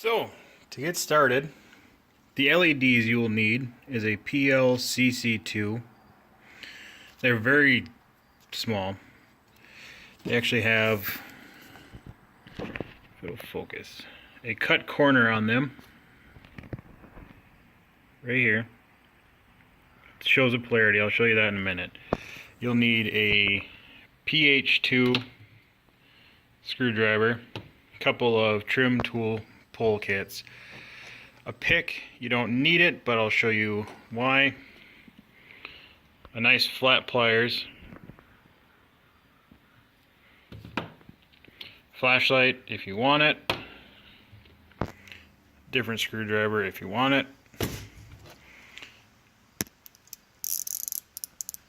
So, to get started, the LEDs you will need is a PLCC2. They're very small. They actually have, if it'll focus, a cut corner on them. Right here. It shows a polarity. I'll show you that in a minute. You'll need a PH2 screwdriver, a couple of trim tool pull kits, a pick. You don't need it, but I'll show you why. A nice flat pliers, flashlight if you want it, different screwdriver if you want it,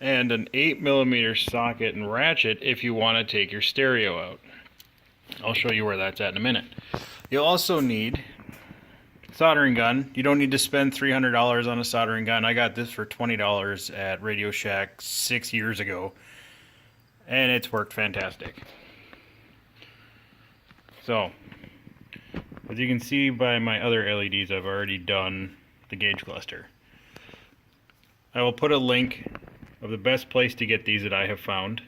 and an 8mm socket and ratchet if you want to take your stereo out. I'll show you where that's at in a minute. You'll also need soldering gun. You don't need to spend $300 on a soldering gun. I got this for $20 at RadioShack 6 years ago, and it's worked fantastic. So, as you can see by my other LEDs, I've already done the gauge cluster. I will put a link of the best place to get these that I have found.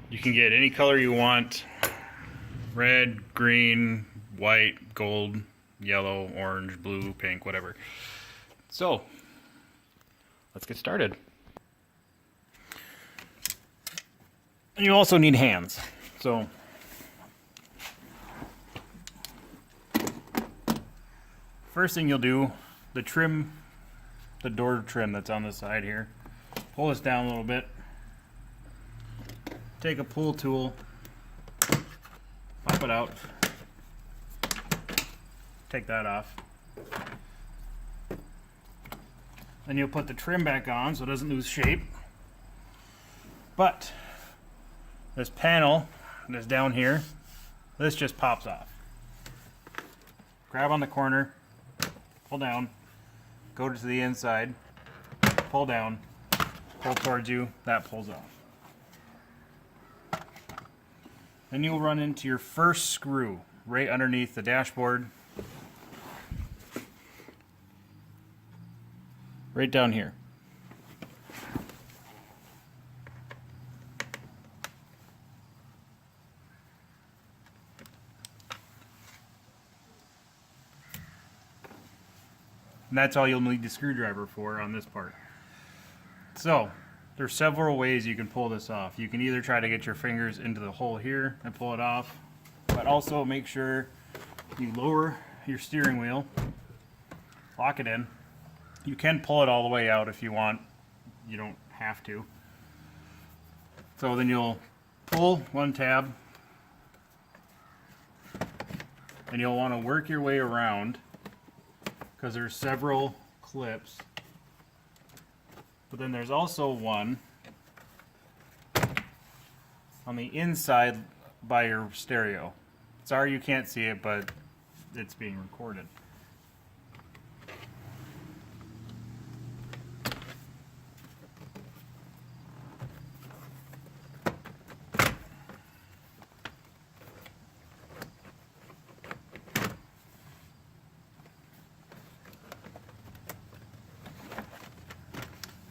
You can get any color you want: red, green, white, gold, yellow, orange, blue, pink, whatever. So, let's get started. And you also need hands. So, first thing you'll do, the door trim that's on the side here, pull this down a little bit. Take a pull tool, pop it out, take that off. Then you'll put the trim back on so it doesn't lose shape. But this panel that's down here, this just pops off. Grab on the corner, pull down, go to the inside, pull down, pull towards you, that pulls off. Then you'll run into your first screw right underneath the dashboard, right down here. And that's all you'll need the screwdriver for on this part. So, there's several ways you can pull this off. You can either try to get your fingers into the hole here and pull it off, but also make sure you lower your steering wheel, lock it in. You can pull it all the way out if you want. You don't have to. So then you'll pull one tab, and you'll want to work your way around because there's several clips. But then there's also one on the inside by your stereo. Sorry you can't see it, but it's being recorded.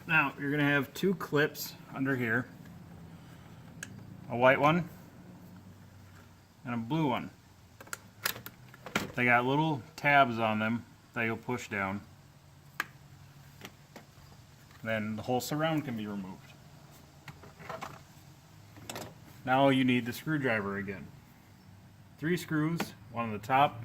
Now, you're going to have two clips under here, a white one and a blue one. They got little tabs on them that you'll push down. Then the whole surround can be removed. Now you need the screwdriver again. 3 screws, one on the top,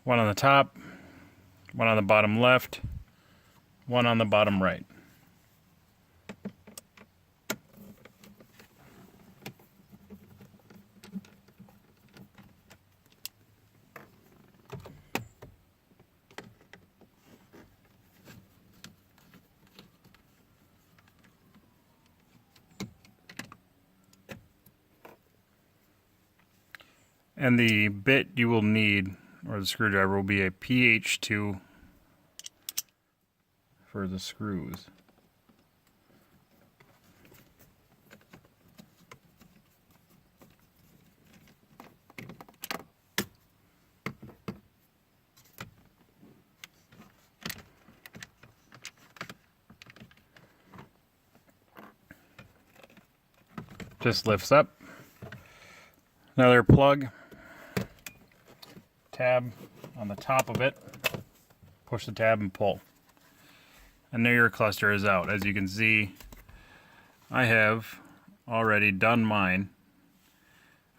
one on the top, one on the bottom left, one on the bottom right. And the bit you will need or the screwdriver will be a pt.2 for the screws. Just lifts up. Another plug, tab on the top of it. Push the tab and pull. And there your cluster is out. As you can see, I have already done mine.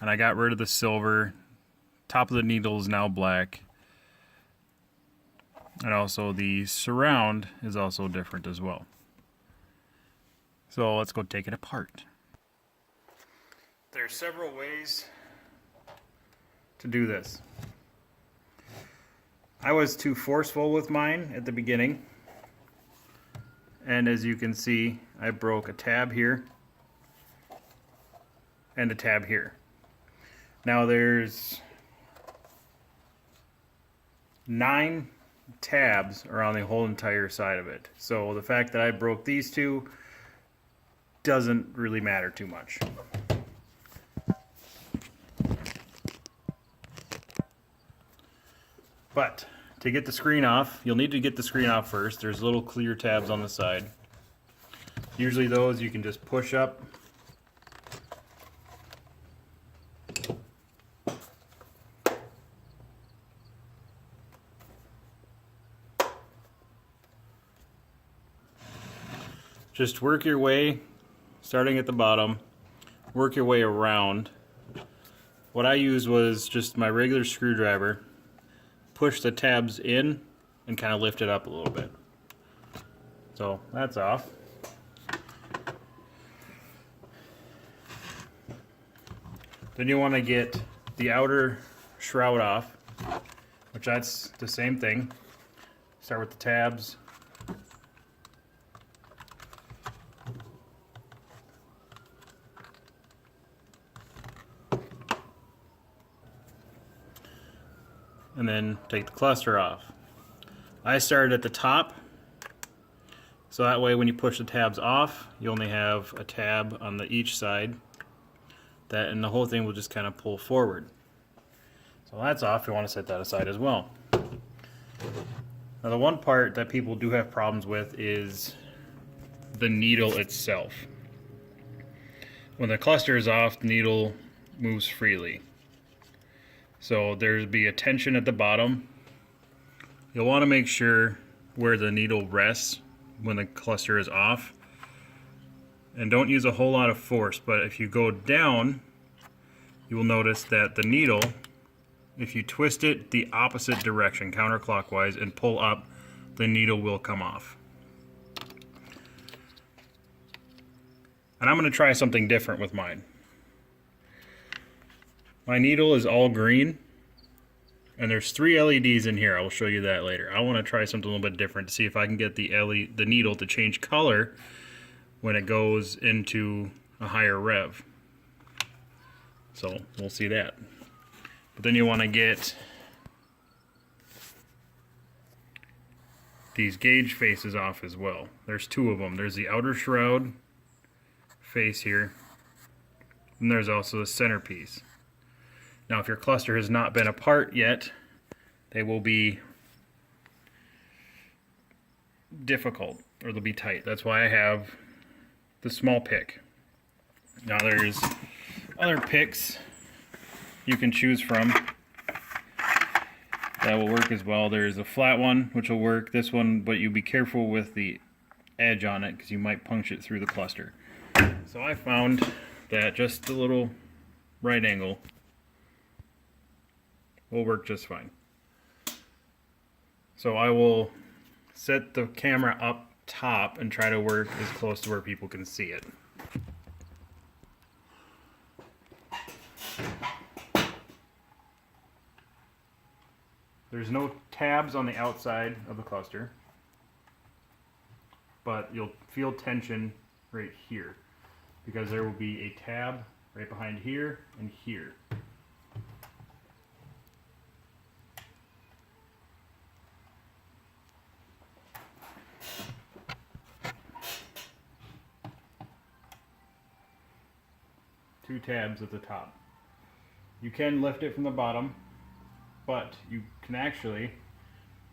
And I got rid of the silver. Top of the needle is now black. And also the surround is also different as well. So let's go take it apart. There's several ways to do this. I was too forceful with mine at the beginning, and as you can see, I broke a tab here and a tab here. Now there's 9 tabs around the whole entire side of it, so the fact that I broke these two doesn't really matter too much. But to get the screen off, you'll need to get the screen off first. There's little clear tabs on the side. Usually those you can just push up. Just work your way, starting at the bottom, work your way around. What I used was just my regular screwdriver. Push the tabs in and kind of lift it up a little bit. So that's off. Then you want to get the outer shroud off, which that's the same thing. Start with the tabs. And then take the cluster off. I started at the top, so that way when you push the tabs off, you only have a tab on each side, and the whole thing will just kind of pull forward. So that's off. You want to set that aside as well. Now the one part that people do have problems with is the needle itself. When the cluster is off, the needle moves freely. So there'll be a tension at the bottom. You'll want to make sure where the needle rests when the cluster is off. And don't use a whole lot of force, but if you go down, you will notice that the needle, if you twist it the opposite direction, counterclockwise, and pull up, the needle will come off. And I'm going to try something different with mine. My needle is all green, and there's 3 LEDs in here. I will show you that later. I want to try something a little bit different to see if I can get the needle to change color when it goes into a higher rev. So we'll see that. But then you want to get these gauge faces off as well. There's 2 of them. There's the outer shroud face here, and there's also the centerpiece. Now, if your cluster has not been apart yet, they will be difficult, or they'll be tight. That's why I have the small pick. Now, there's other picks you can choose from that will work as well. There's a flat one, which will work. This one, but you be careful with the edge on it, because you might punch it through the cluster. So I found that just a little right angle will work just fine. So I will set the camera up top and try to work as close to where people can see it. There's no tabs on the outside of the cluster, but you'll feel tension right here because there will be a tab right behind here and here. 2 tabs at the top. You can lift it from the bottom, but you can actually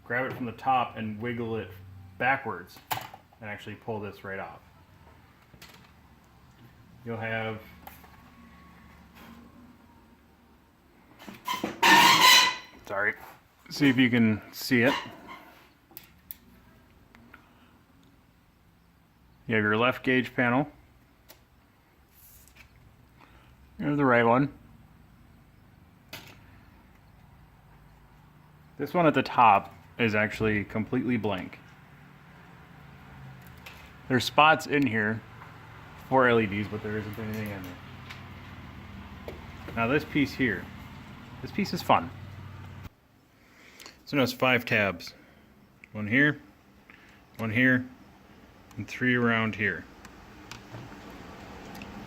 grab it from the top and wiggle it backwards and actually pull this right off. You'll have sorry, see if you can see it. You have your left gauge panel. Here's the right one. This one at the top is actually completely blank. There's spots in here for LEDs, but there isn't anything in there. Now this piece here, this piece is fun. So now it's 5 tabs. 1 here, 1 here, and 3 around here.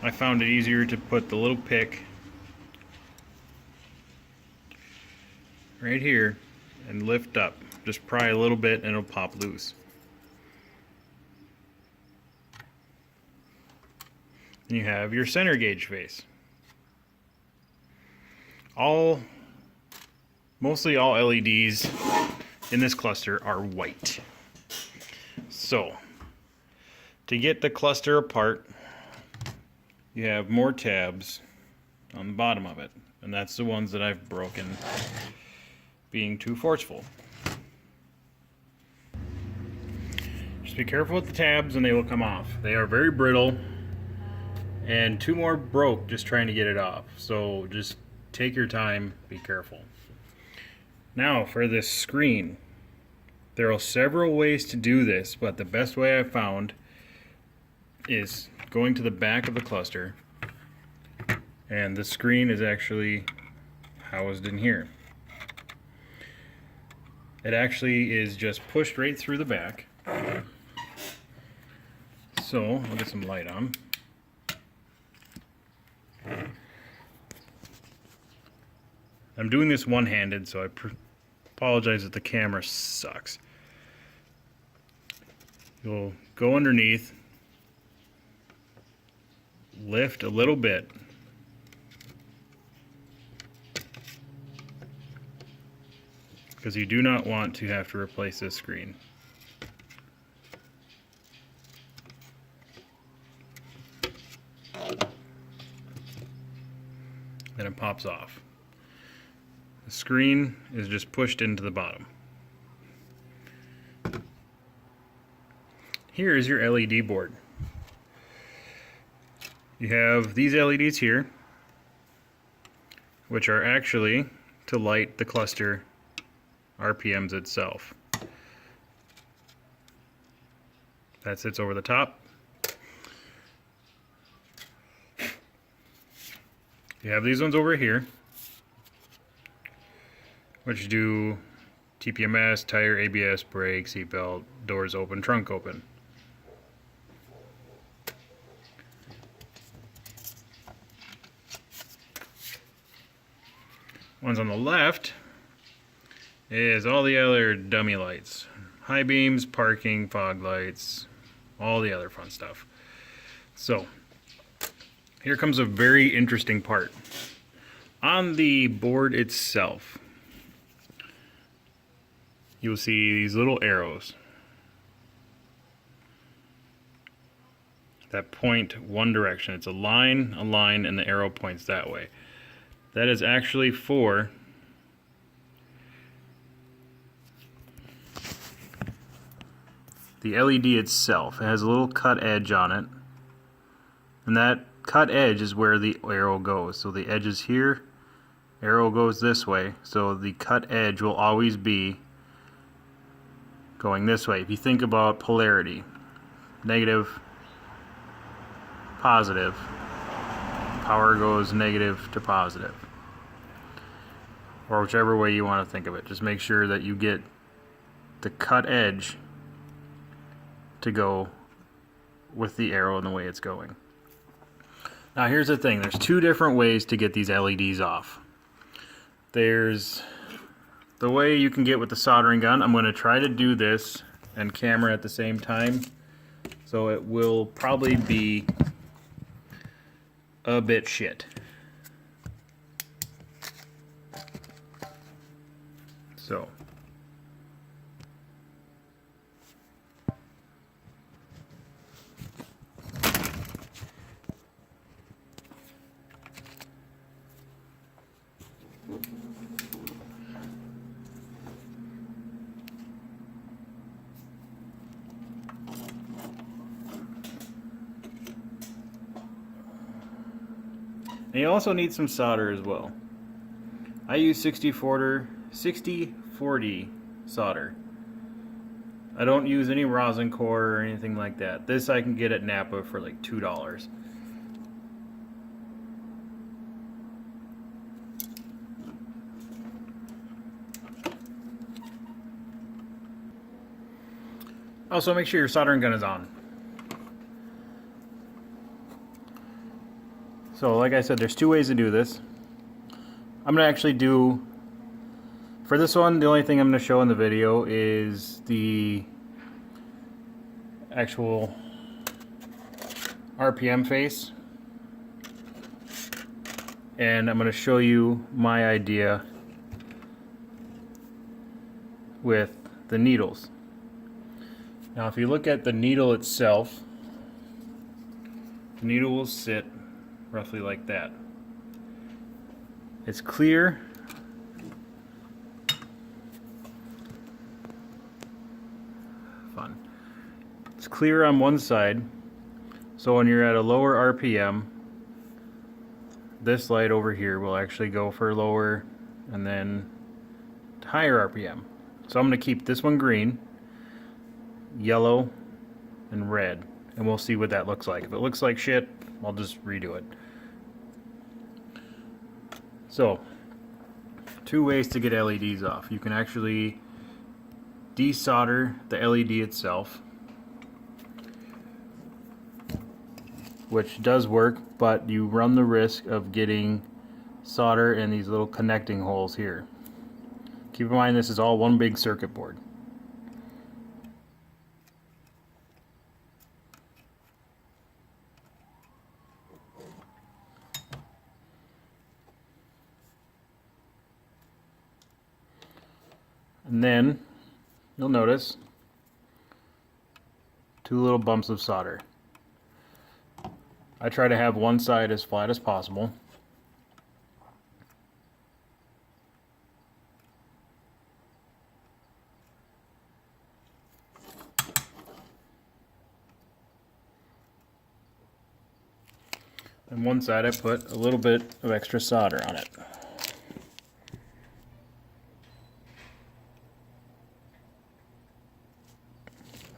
I found it easier to put the little pick right here and lift up. Just pry a little bit and it'll pop loose. And you have your center gauge face. Mostly all LEDs in this cluster are white. So, to get the cluster apart, you have more tabs on the bottom of it, and that's the ones that I've broken being too forceful. Just be careful with the tabs and they will come off. They are very brittle, and 2 more broke just trying to get it off. So just take your time, be careful. Now for this screen, there are several ways to do this, but the best way I've found is going to the back of the cluster, and the screen is actually housed in here. It actually is just pushed right through the back. So I'll get some light on. I'm doing this one-handed, so I apologize if the camera sucks. You'll go underneath, lift a little bit, because you do not want to have to replace this screen. Then it pops off. The screen is just pushed into the bottom. Here is your LED board. You have these LEDs here, which are actually to light the cluster RPMs itself. That sits over the top. You have these ones over here, which do TPMS, tire, ABS, brake, seatbelt, doors open, trunk open. Ones on the left is all the other dummy lights. High beams, parking, fog lights, all the other fun stuff. So, here comes a very interesting part. On the board itself, you'll see these little arrows that point one direction. It's a line, and the arrow points that way. That is actually for the LED itself. It has a little cut edge on it, and that cut edge is where the arrow goes. So the edge is here, arrow goes this way, so the cut edge will always be going this way. If you think about polarity, negative, positive, power goes negative to positive, or whichever way you want to think of it. Just make sure that you get the cut edge to go with the arrow and the way it's going. Now here's the thing, there's 2 different ways to get these LEDs off. There's the way you can get with the soldering gun. I'm going to try to do this and camera at the same time, so it will probably be a bit shit. So. And you also need some solder as well. I use 60-40 solder. I don't use any rosin core or anything like that. This I can get at Napa for like $2. Also, make sure your soldering gun is on. So like I said, there's two ways to do this. I'm going to actually do, for this one, the only thing I'm going to show in the video is the actual RPM face. And I'm going to show you my idea with the needles. Now if you look at the needle itself, the needle will sit roughly like that. It's clear. Fun. It's clear on one side, so when you're at a lower RPM, this light over here will actually go for lower and then higher RPM. So I'm going to keep this one green, yellow, and red, and we'll see what that looks like. If it looks like shit, I'll just redo it. So, two ways to get LEDs off. You can actually desolder the LED itself, which does work, but you run the risk of getting solder in these little connecting holes here. Keep in mind this is all one big circuit board. And then you'll notice two little bumps of solder. I try to have one side as flat as possible. And one side I put a little bit of extra solder on it.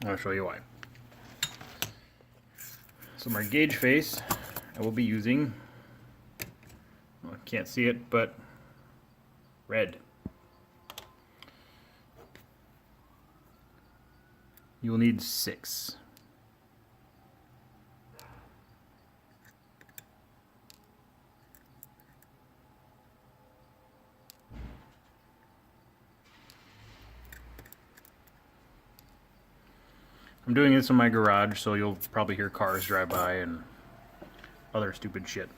I'll show you why. So my gauge face, I will be using, well, I can't see it, but red. You will need 6. I'm doing this in my garage, so you'll probably hear cars drive by and other stupid shit.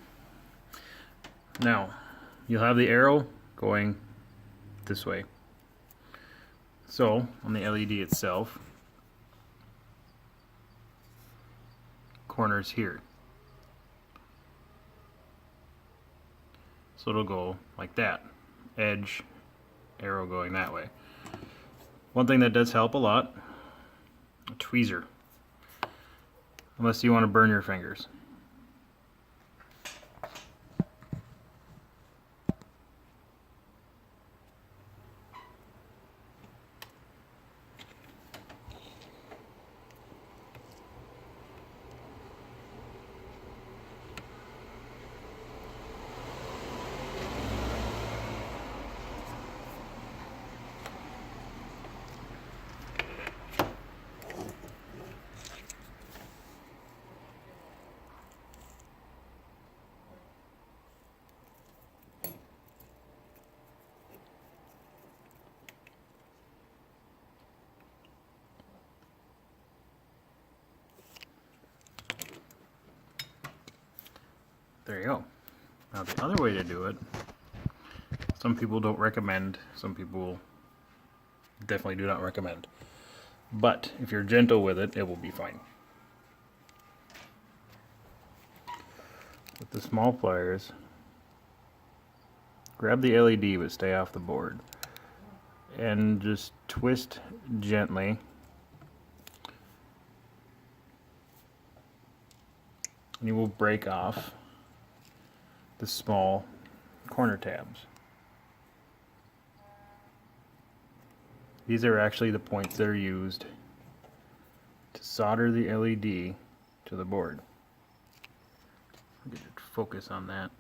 Now, you'll have the arrow going this way. So, on the LED itself, corners here. So it'll go like that. Edge, arrow going that way. One thing that does help a lot, a tweezer, unless you want to burn your fingers. There you go. Now the other way to do it, some people don't recommend, some people definitely do not recommend. But if you're gentle with it, it will be fine. With the small pliers, grab the LED but stay off the board. And just twist gently. And you will break off the small corner tabs. These are actually the points that are used to solder the LED to the board. Get it to focus on that.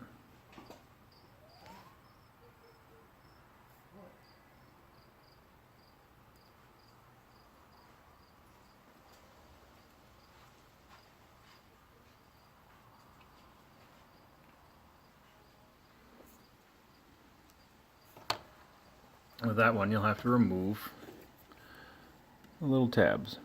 With that one, you'll have to remove the little tabs.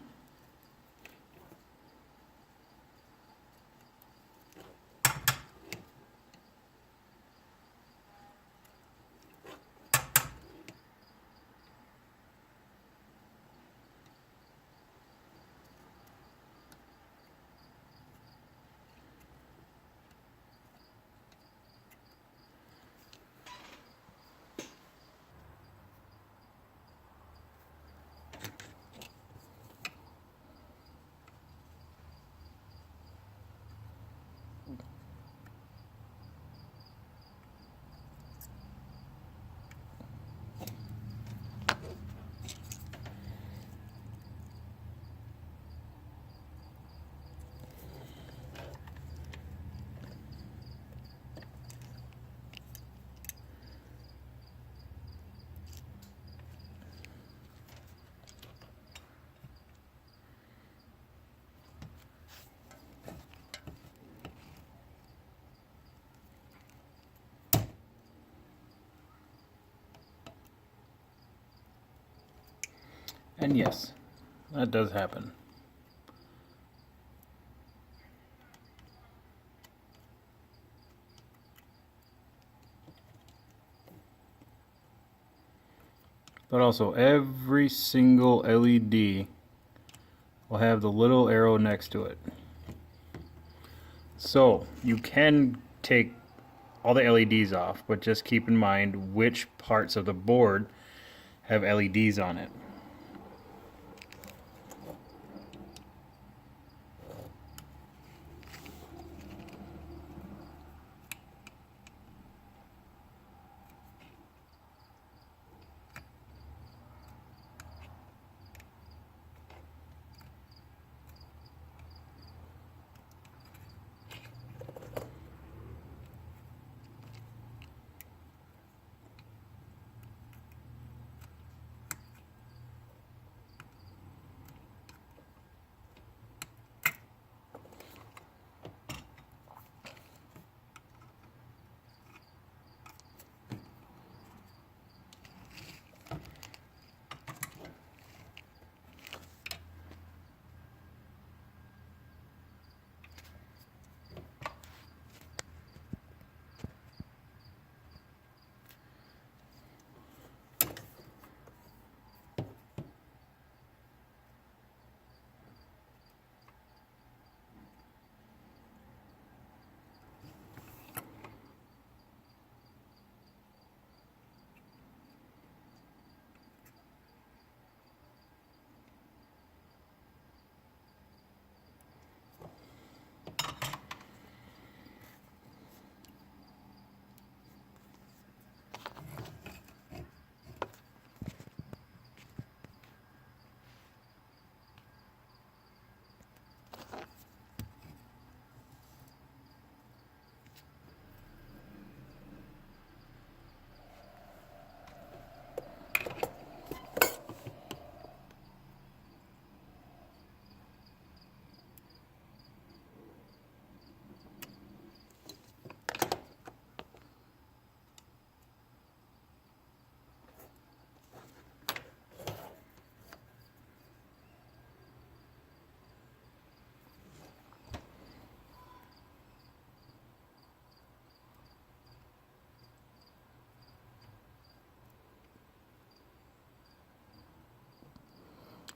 And yes, that does happen. But also, every single LED will have the little arrow next to it. So, you can take all the LEDs off, but just keep in mind which parts of the board have LEDs on it.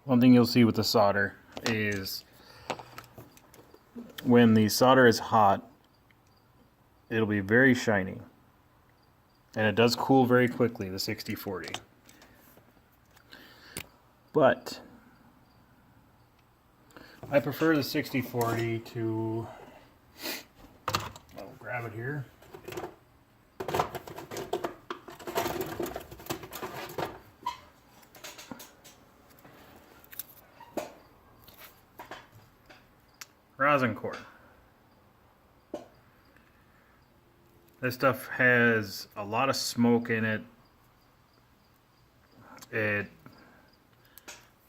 one thing you'll see with the solder is when the solder is hot, it'll be very shiny. And it does cool very quickly, the 6040. But I prefer the 6040 to, I'll grab it here. Rosin core. This stuff has a lot of smoke in it.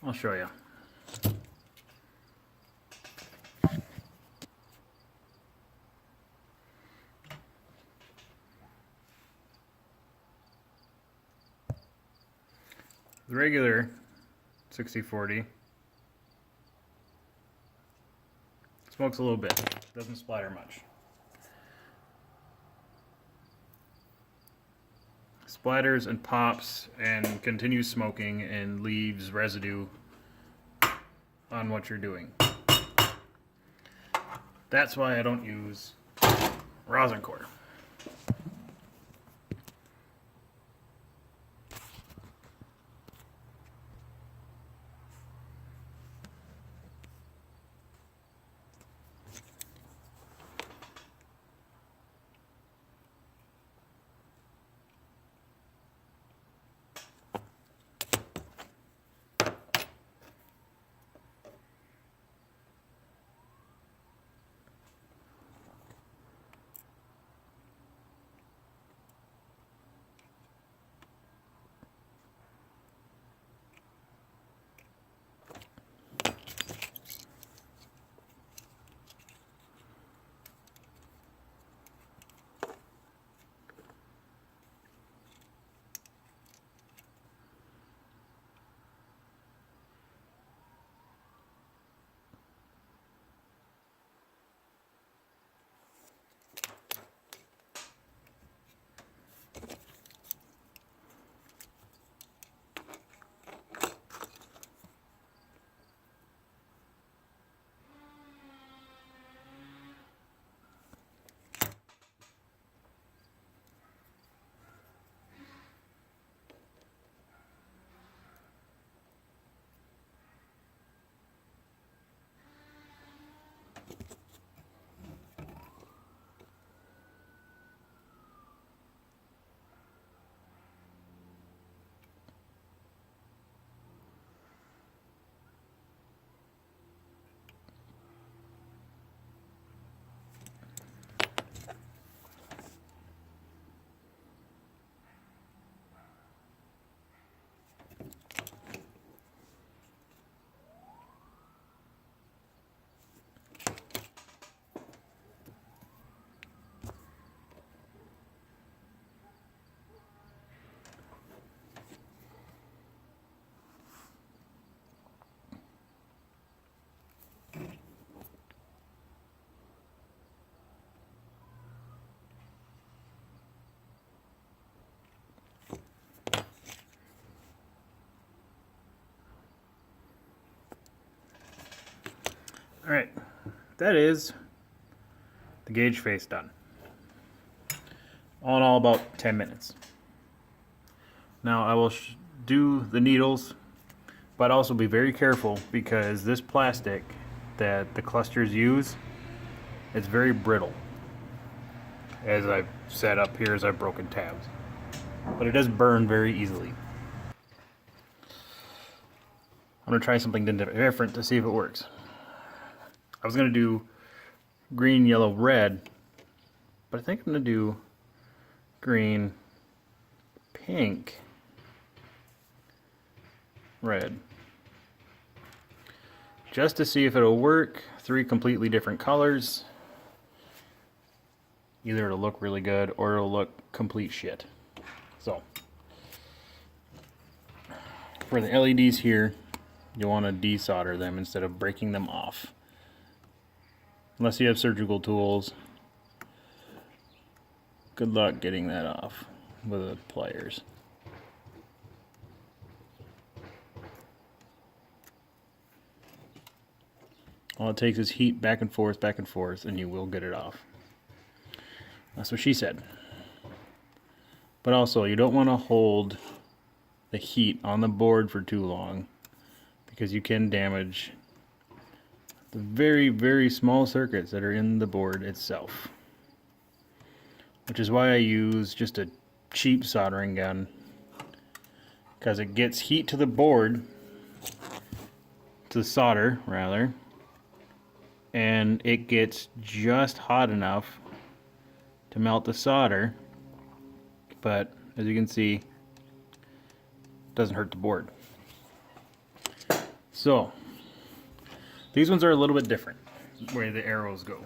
I'll show you. The regular 6040 smokes a little bit, doesn't splatter much. Splatters and pops and continues smoking and leaves residue on what you're doing. That's why I don't use rosin core. Alright, that is the gauge face done. All in all, about 10 minutes. Now I will do the needles, but also be very careful because this plastic that the clusters use, it's very brittle. As I've said up here, as I've broken tabs. But it does burn very easily. I'm going to try something different to see if it works. I was going to do green, yellow, red, but I think I'm going to do green, pink, red. Just to see if it'll work. 3 completely different colors. Either it'll look really good or it'll look complete shit. So, for the LEDs here, you want to desolder them instead of breaking them off. Unless you have surgical tools. Good luck getting that off with the pliers. All it takes is heat back and forth, and you will get it off. That's what she said. But also, you don't want to hold the heat on the board for too long, because you can damage the very, very small circuits that are in the board itself. Which is why I use just a cheap soldering gun, because it gets heat to the board, to the solder rather, and it gets just hot enough to melt the solder, but as you can see, it doesn't hurt the board. So these ones are a little bit different where the arrows go.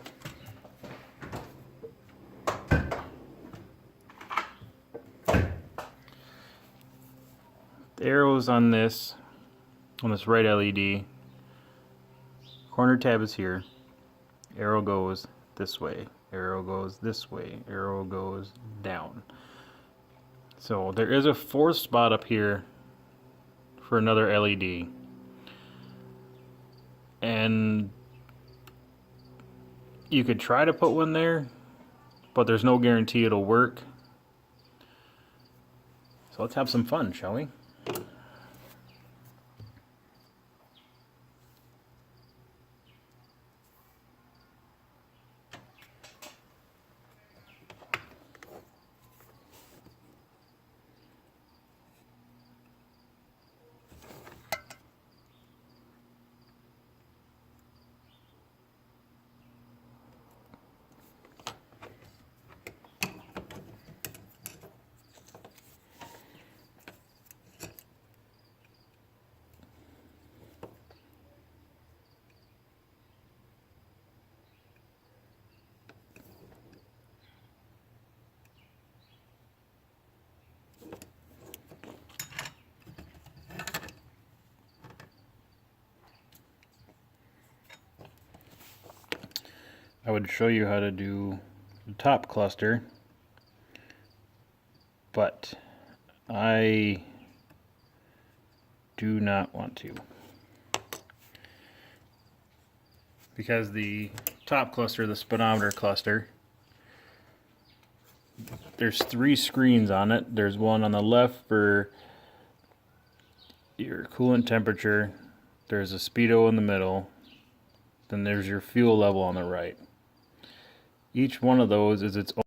The arrows on this right LED, corner tab is here, arrow goes this way, arrow goes this way, arrow goes down. So there is a fourth spot up here for another LED, and you could try to put one there, but there's no guarantee it'll work. So let's have some fun, shall we? I would show you how to do the top cluster, but I do not want to, because the top cluster, the speedometer cluster, there's 3 screens on it. There's one on the left for your coolant temperature, there's a speedo in the middle, then there's your fuel level on the right. Each one of those is its own